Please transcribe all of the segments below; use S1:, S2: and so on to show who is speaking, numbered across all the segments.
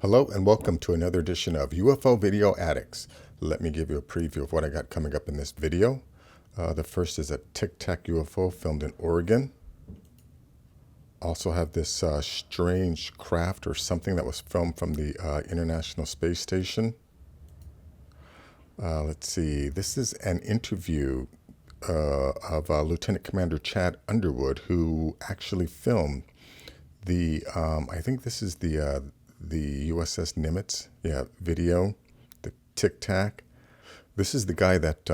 S1: Hello and welcome to another edition of UFO Video Addicts. Let me give you a preview of what I got coming up in this video. The first is a Tic Tac UFO filmed in Oregon. Also have this strange craft or something that was filmed from the International Space Station. Let's see, this is an interview of Lieutenant Commander Chad Underwood, who actually filmed the, I think this is the USS Nimitz, video, the Tic Tac. This is the guy that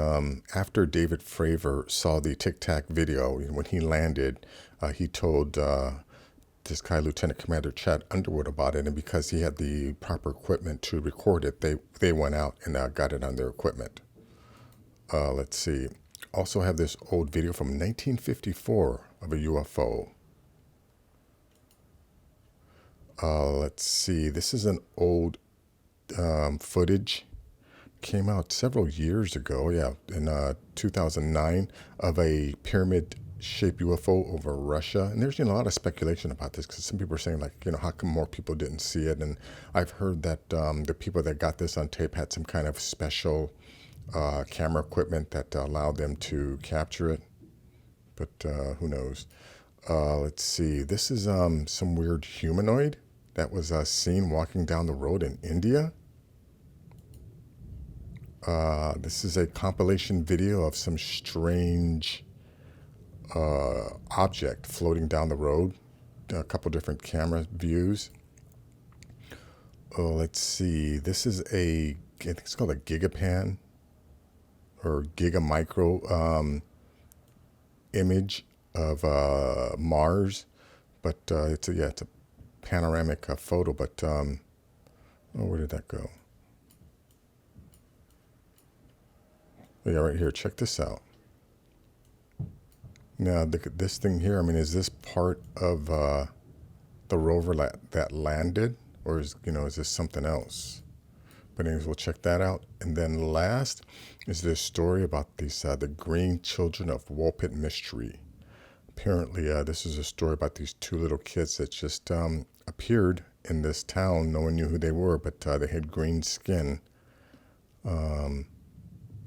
S1: after David Fravor saw the Tic Tac video, when he landed, he told this guy, Lieutenant Commander Chad Underwood, about it. And because he had the proper equipment to record it, they went out and got it on their equipment. Let's see. Also have this old video from 1954 of a UFO. Let's see. This is an old footage. Came out several years ago, in 2009, of a pyramid-shaped UFO over Russia. And there's a lot of speculation about this because some people are saying, like, how come more people didn't see it? And I've heard that the people that got this on tape had some kind of special camera equipment that allowed them to capture it. But who knows? Let's see. This is some weird humanoid that was seen walking down the road in India. This is a compilation video of some strange object floating down the road. A couple different camera views. Let's see. This is I think it's called a gigapan or gigamicro image of Mars. But it's a panoramic photo. But where did that go? Yeah, right here. Check this out. Now, look at this thing here. I mean, is this part of the rover that landed, or is this something else? But anyways, we'll check that out. And then last is this story about these the green children of Woolpit Mystery. Apparently, this is a story about these two little kids that just appeared in this town. No one knew who they were, but they had green skin.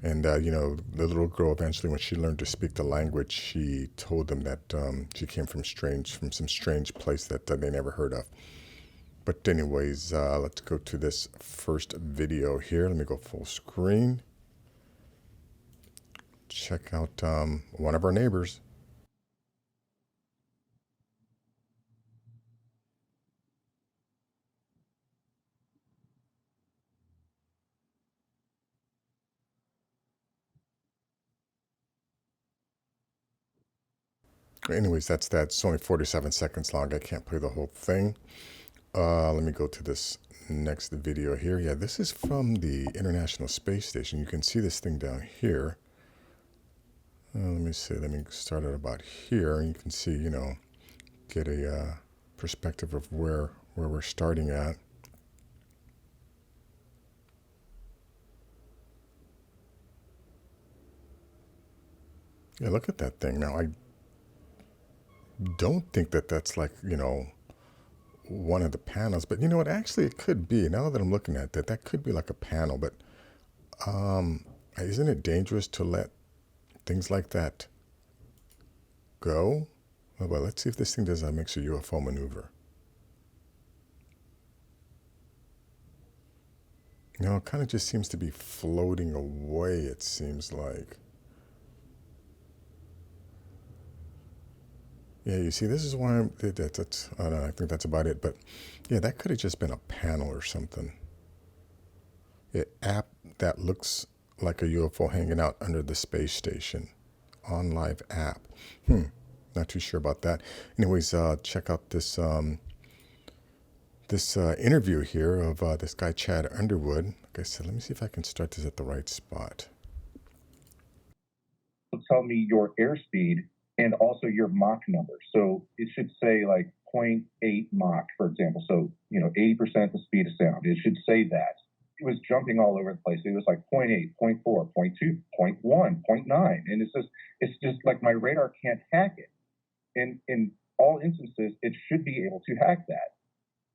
S1: And, the little girl eventually, when she learned to speak the language, she told them that she came from some strange place that they never heard of. But anyways, let's go to this first video here. Let me go full screen. Check out one of our neighbors. Anyways, that's that. It's only 47 seconds long. I can't play the whole thing. Let me go to this next video here. Yeah, this is from the International Space Station. You can see this thing down here. Let me see. Let me start at about here. And you can see, get a perspective of where we're starting at. Yeah, look at that thing. Now, I don't think that that's like, one of the panels, but what, actually it could be. Now that I'm looking at that could be like a panel, but isn't it dangerous to let things like that go? Well, let's see if this thing does makes a UFO maneuver. It kind of just seems to be floating away, it seems like. Yeah, you see, this is why that's I don't know, I think that's about it. But yeah, that could have just been a panel or something. App that looks like a UFO hanging out under the space station. On live app. Not too sure about that. Anyways, check out this interview here of this guy Chad Underwood. Like I said, let me see if I can start this at the right spot.
S2: Tell me your airspeed and also your Mach number. So it should say like 0.8 Mach, for example. So, 80% the speed of sound. It should say that. It was jumping all over the place. It was like 0.8, 0.4, 0.2, 0.1, 0.9. And it's just like my radar can't hack it. And in all instances, it should be able to hack that.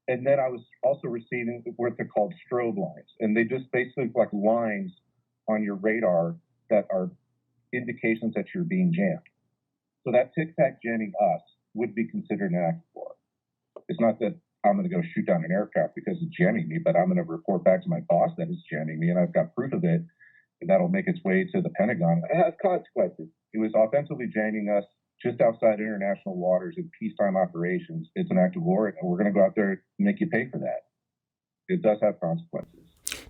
S2: And then I was also receiving what they're called strobe lines, and they just basically look like lines on your radar that are indications that you're being jammed. So that Tic Tac jamming us would be considered an act of war. It's not that I'm going to go shoot down an aircraft because it's jamming me, but I'm going to report back to my boss that it's jamming me, and I've got proof of it, and that'll make its way to the Pentagon. It has consequences. It was offensively jamming us just outside international waters in peacetime operations. It's an act of war, and we're going to go out there and make you pay for that. It does have consequences.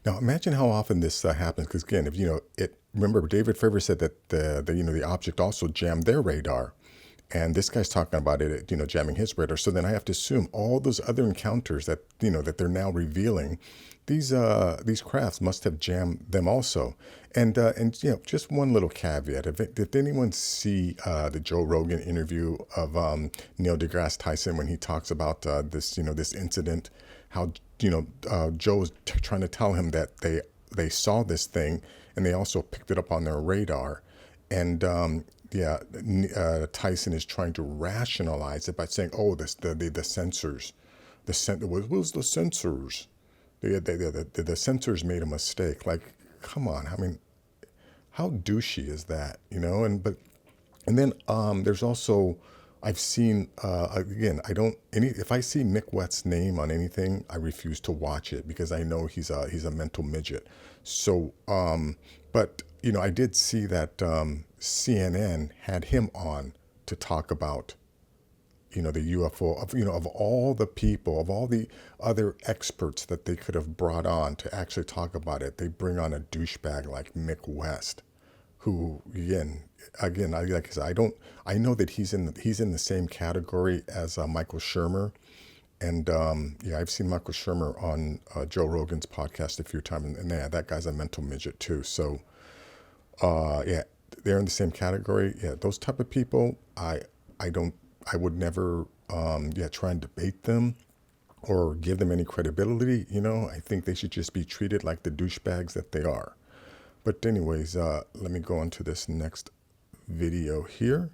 S1: Now, imagine how often this happens. Because again, if remember, David Fravor said that the object also jammed their radar, and this guy's talking about it, jamming his radar. So then I have to assume all those other encounters that that they're now revealing, these crafts must have jammed them also. And just one little caveat: did anyone see the Joe Rogan interview of Neil deGrasse Tyson when he talks about this incident? How Joe was trying to tell him that they saw this thing and they also picked it up on their radar, and Tyson is trying to rationalize it by saying, "Oh, the sensors, what was the sensors? The sensors made a mistake." Like, come on! I mean, how douchey is that? And then there's also, I've seen again, if I see Mick Wett's name on anything, I refuse to watch it because I know he's a mental midget. So but I did see that CNN had him on to talk about the UFO of all the people, of all the other experts that they could have brought on to actually talk about it. They bring on a douchebag like Mick West, who I know that he's in the same category as Michael Shermer, and I've seen Michael Shermer on Joe Rogan's podcast a few times, and that guy's a mental midget too. So they're in the same category. Yeah, those type of people, I would never try and debate them or give them any credibility. I think they should just be treated like the douchebags that they are. But anyways, let me go on to this next video here.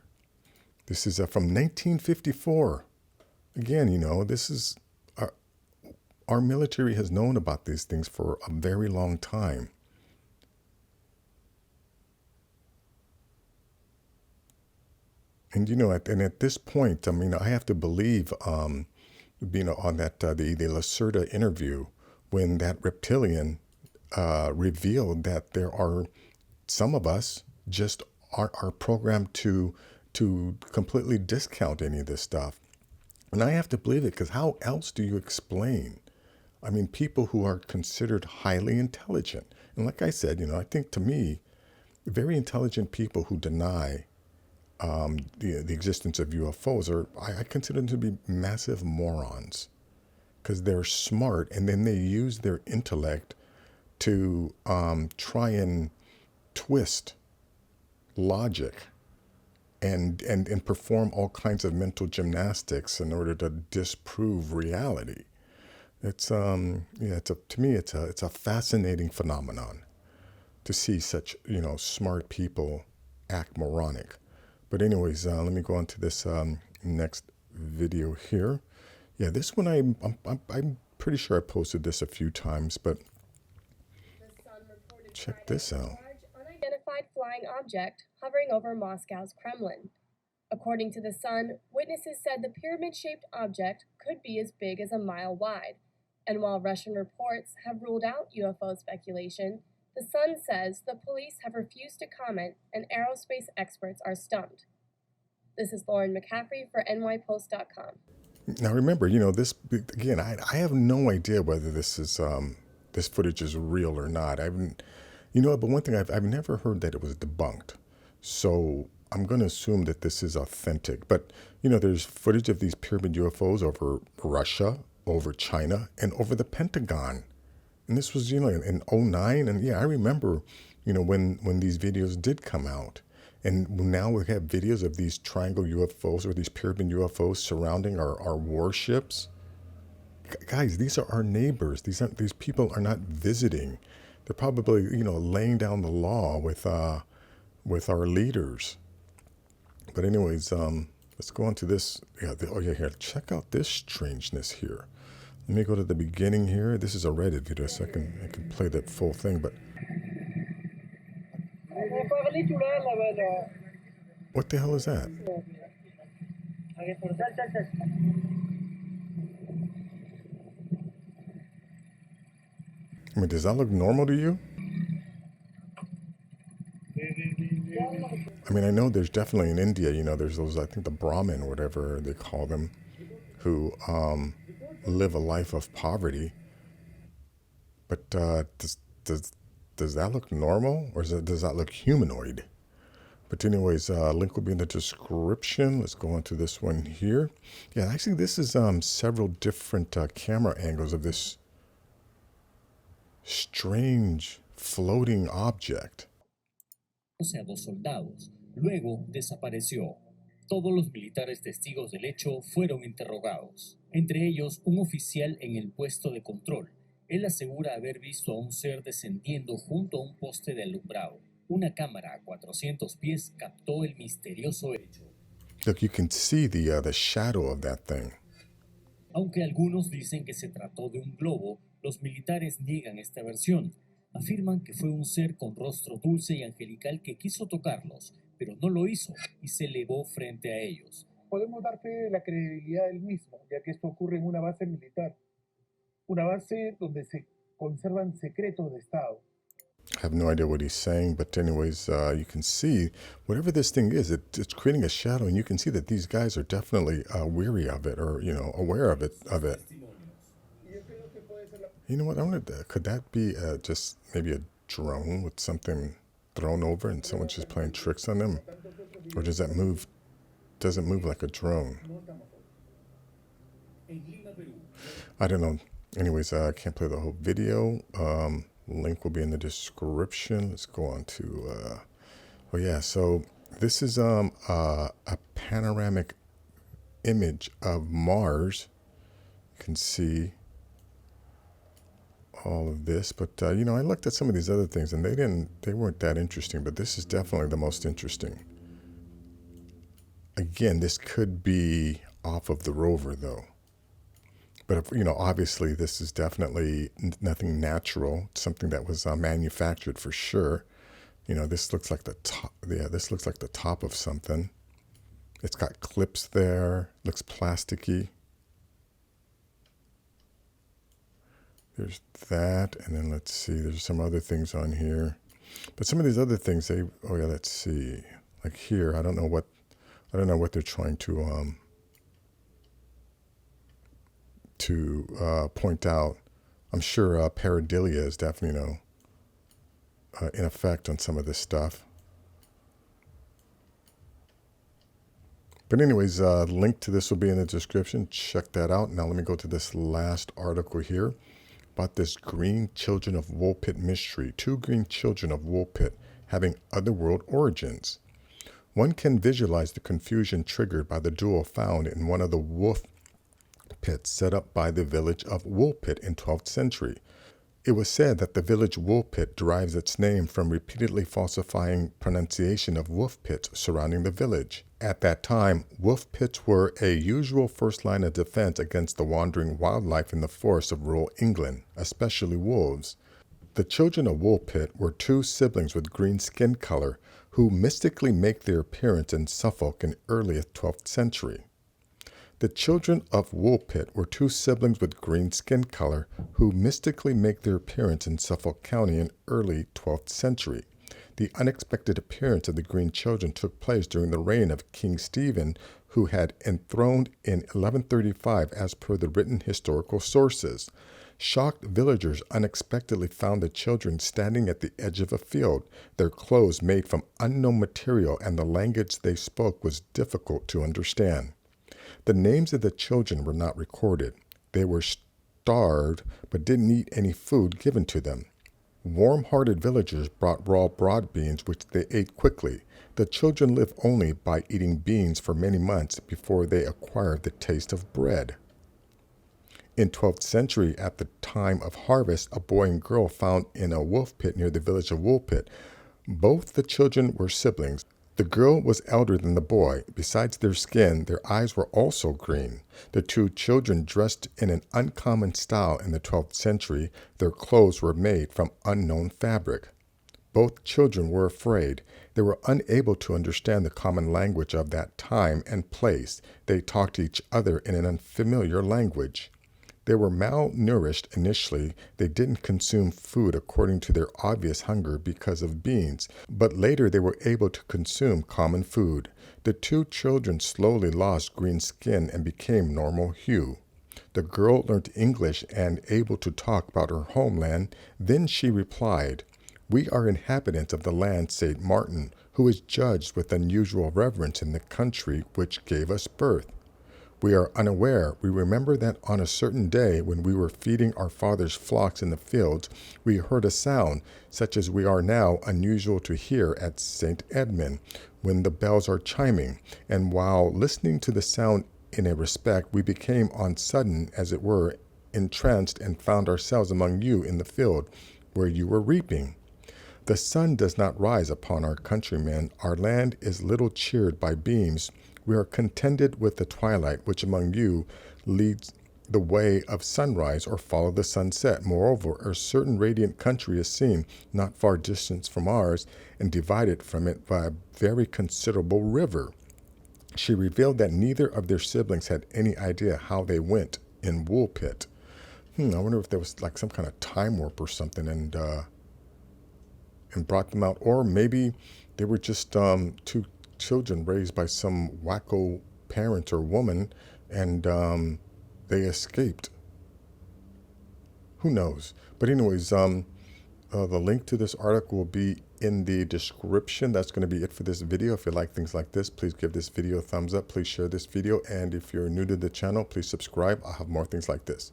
S1: This is from 1954. Again, this is our military has known about these things for a very long time. And at this point, I mean, I have to believe, on that the Lacerda interview, when that reptilian revealed that there are some of us just are programmed to completely discount any of this stuff. And I have to believe it, because how else do you explain? I mean, people who are considered highly intelligent. And like I said, I think to me, very intelligent people who deny the existence of UFOs I consider them to be massive morons, because they're smart and then they use their intellect to try and twist logic and perform all kinds of mental gymnastics in order to disprove reality. It's to me it's a fascinating phenomenon to see such smart people act moronic. But anyways, let me go on to this next video here. Yeah, this one I'm pretty sure I posted this a few times, but check this out.
S3: Unidentified flying object hovering over Moscow's Kremlin. According to The Sun, witnesses said the pyramid-shaped object could be as big as a mile wide. And while Russian reports have ruled out UFO speculation, The Sun says the police have refused to comment and aerospace experts are stumped. This is Lauren McCaffrey for NYPost.com.
S1: Now remember, this again. I have no idea whether this footage is real or not. But one thing I've never heard that it was debunked. So I'm going to assume that this is authentic. But there's footage of these pyramid UFOs over Russia, over China, and over the Pentagon. And this was in 2009, and I remember when these videos did come out. And now we have videos of these triangle UFOs or these pyramid UFOs surrounding our warships. Guys, these are our neighbors. These people are not visiting. They're probably laying down the law with our leaders. But anyways, let's go on to this. Here. Check out this strangeness here. Let me go to the beginning here. This is a Reddit video, so I can play that full thing, but what the hell is that? I mean, does that look normal to you? I mean, I know there's definitely in India, you know, there's those, I think the Brahmin, whatever they call them, who live a life of poverty. But does that look normal, or does that look humanoid? But anyways, link will be in the description. Let's go on to this one here. Yeah, actually, this is several different camera angles of this strange floating object.
S4: A dos soldados. Luego desapareció. Todos los militares testigos del hecho fueron interrogados, entre ellos un oficial en el puesto de control. Él asegura haber visto a un ser descendiendo junto a un poste de alumbrado. Una cámara a 400 pies captó el misterioso hecho.
S1: Look, you can see the shadow of that thing.
S4: Aunque algunos dicen que se trató de un globo, los militares niegan esta versión. Afirman que fue un ser con rostro dulce y angelical que quiso tocarlos, pero no lo hizo y se elevó frente a ellos.
S5: Podemos dar fe de la credibilidad del mismo, ya que esto ocurre en una base militar, una base donde se conservan secretos de Estado.
S1: I have no idea what he's saying, but anyways, you can see whatever this thing is, it's creating a shadow, and you can see that these guys are definitely weary of it, or aware of it. You know what? I wonder, could that be just maybe a drone with something thrown over, and someone's just playing tricks on them, or does that move? Does it move like a drone? I don't know. Anyways, I can't play the whole video. Link will be in the description. Let's go on to, oh yeah, so this is a panoramic image of Mars. You can see all of this, but I looked at some of these other things and they weren't that interesting, but this is definitely the most interesting. Again, this could be off of the rover though. But, obviously this is definitely nothing natural, something that was manufactured for sure. This looks like the top. Yeah, this looks like the top of something. It's got clips there, looks plasticky. There's that, and then let's see, there's some other things on here. But some of these other things, let's see. Like here, I don't know what they're trying to point out. I'm sure pareidolia is definitely, in effect on some of this stuff. But anyways, link to this will be in the description. Check that out. Now let me go to this last article here about this green children of Woolpit mystery. 2 green children of Woolpit having otherworld origins. One can visualize the confusion triggered by the duo found in one of the wolf pits set up by the village of Woolpit in 12th century. It was said that the village Woolpit derives its name from repeatedly falsifying pronunciation of wolf pits surrounding the village. At that time, wolf pits were a usual first line of defense against the wandering wildlife in the forests of rural England, especially wolves. The children of Woolpit were 2 siblings with green skin color who mystically make their appearance in Suffolk in early 12th century. The children of Woolpit were 2 siblings with green skin color who mystically make their appearance in Suffolk County in early 12th century. The unexpected appearance of the green children took place during the reign of King Stephen, who had enthroned in 1135 as per the written historical sources. Shocked villagers unexpectedly found the children standing at the edge of a field, their clothes made from unknown material, and the language they spoke was difficult to understand. The names of the children were not recorded. They were starved but didn't eat any food given to them. Warm-hearted villagers brought raw broad beans, which they ate quickly. The children lived only by eating beans for many months before they acquired the taste of bread. In 12th century, at the time of harvest, a boy and girl found in a wolf pit near the village of Woolpit. Both the children were siblings. The girl was elder than the boy. Besides their skin, their eyes were also green. The two children dressed in an uncommon style in the 12th century. Their clothes were made from unknown fabric. Both children were afraid. They were unable to understand the common language of that time and place. They talked to each other in an unfamiliar language. They were malnourished initially. They didn't consume food according to their obvious hunger because of beans, but later they were able to consume common food. The two children slowly lost green skin and became normal hue. The girl learned English and able to talk about her homeland. Then she replied, "We are inhabitants of the land St. Martin, who is judged with unusual reverence in the country which gave us birth. We are unaware. We remember that on a certain day when we were feeding our father's flocks in the fields, we heard a sound such as we are now unusual to hear at St. Edmund when the bells are chiming. And while listening to the sound in a respect, we became on sudden, as it were, entranced and found ourselves among you in the field where you were reaping. The sun does not rise upon our countrymen. Our land is little cheered by beams. We are contented with the twilight, which among you leads the way of sunrise or follow the sunset. Moreover, a certain radiant country is seen not far distant from ours and divided from it by a very considerable river." She revealed that neither of their siblings had any idea how they went in Woolpit. I wonder if there was like some kind of time warp or something and brought them out. Or maybe they were just two children raised by some wacko parent or woman and they escaped. Who knows? But anyways, the link to this article will be in the description. That's going to be it for this video. If you like things like this, please give this video a thumbs up. Please share this video. And if you're new to the channel, please subscribe. I'll have more things like this.